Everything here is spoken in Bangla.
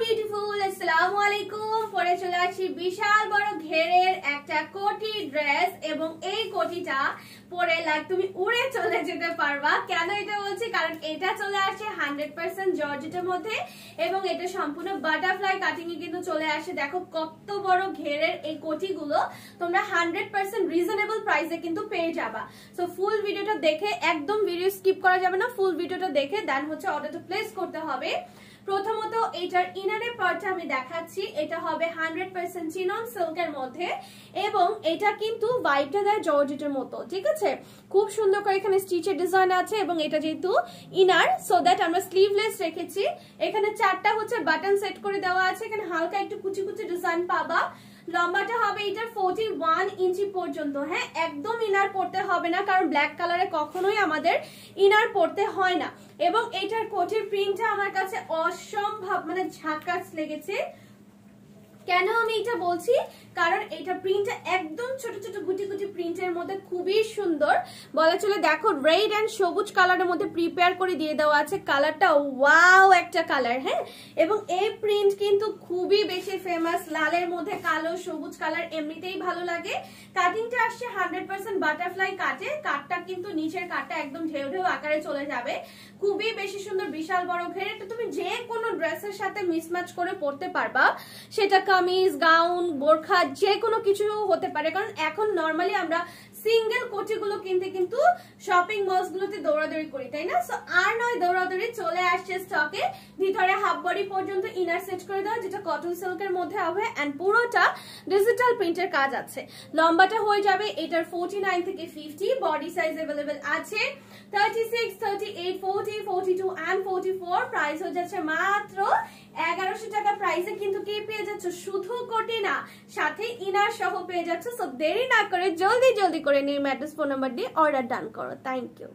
বিউটিফুল, আসসালামু আলাইকুম। পরে চলে আসি বিশাল বড় ঘেরের একটা কোটি ড্রেস, এবং এই কোটিটা পরে লাইক তুমি উড়ে চলে যেতে পারবা। কেন এটা বলছি? কারণ এটা চলে আসে 100% জর্জেটের মধ্যে, এবং এটা সম্পূর্ণ বাটারফ্লাই কাটিং এ কিন্তু চলে আসে। দেখো কত বড় ঘেরের এই কোটিগুলো তোমরা 100% রিজনেবল প্রাইসে কিন্তু পেয়ে যাবা। সো ফুল ভিডিওটা দেখে, একদম ভিডিও স্কিপ করা যাবে না, ফুল ভিডিওটা দেখে দেন হচ্ছে অর্ডারটা প্লেস করতে হবে। প্রথমত এটার ইনারের পার্টটা আমি দেখাচ্ছি। এটা হবে 100% চিনন সিল্কের মধ্যে, এবং এটা কিন্তু ভাইবটা দেয় জর্জেটের মতো, ঠিক আছে? খুব সুন্দর করে এখানে স্টিচের ডিজাইন আছে, এবং এটা যেহেতু ইনার সো দ্যাট আমরা স্লিভলেস রেখেছি। এখানে চারটা হচ্ছে বাটন সেট করে দেওয়া আছে। এখানে হালকা একটু কুচি কুচি ডিজাইন পাবা। লম্বাটা হবে এটার 41 ইঞ্চি পর্যন্ত। হ্যাঁ, একদম ইনার পড়তে হবে না, কারণ ব্ল্যাক কালারে কখনোই আমাদের ইনার পড়তে হয় না। এবং এটার কোটির প্রিন্টটা আমার কাছে অসম্ভব মানে ঝাকাস লেগেছে। কেন আমি এটা বলছি? কারণ এটা প্রিন্টটা একদম ছোট ছোট গুটি গুটি প্রিন্টের মধ্যে খুবই সুন্দর বলা চলে। দেখো রেড এন্ড সবুজ কালারের মধ্যে প্রিপেয়ার করে দিয়ে দেওয়া আছে। কালারটা ওয়াও একটা কালার। হ্যাঁ, এবং এই প্রিন্ট কিন্তু খুবই বেশি ফেমাস। লালের মধ্যে কালো সবুজ কালার এমনিতেই ভালো লাগে। কাটিংটা আসছে 100% বাটারফ্লাই কাটে। কাটটা কিন্তু নিচের কাটটা একদম ঢেউ ঢেউ আকারে চলে যাবে। খুবই বেশি সুন্দর, বিশাল বড় ঘের। এটা তুমি যে কোনো ড্রেসের সাথে মিসম্যাচ করে পরতে পারবা। সেটা কামিজ, গাউন, বোরখা যে কোনো কিছু হতে পারে। কারণ এখন নর্মালি আমরা সিঙ্গেল কোটিগুলো কিনতে কিন্তু শপিং মলস গুলোতে দৌড়াদৌড়ি করি, তাই না? সো আর নয় দৌড়াদৌড়ি, চলে আসছে স্টকে। ভিতরে হাফ বডি পর্যন্ত ইনার সেট করে দেওয়া, যেটা কটন সিল্কের মধ্যে হবে, এন্ড পুরোটা ডিজিটাল প্রিন্টের কাজ আছে। লম্বাটা হয়ে যাবে এটার 49 থেকে 50। বডি সাইজ अवेलेबल আছে 36, 38, 40, 42 এন্ড 44। প্রাইস হয়ে যাচ্ছে মাত্র 1100 টাকা। প্রাইসে কিন্তু কি পেয়ে যাচ্ছ? শুধু কোটি না, সাথে ইনার সহ পেয়ে যাচ্ছ। সো দেরি না করে জলদি জলদি করে নিয়ে ম্যাট্রেস ফোন নাম্বার দিয়ে অর্ডার ডান করো। Thank you.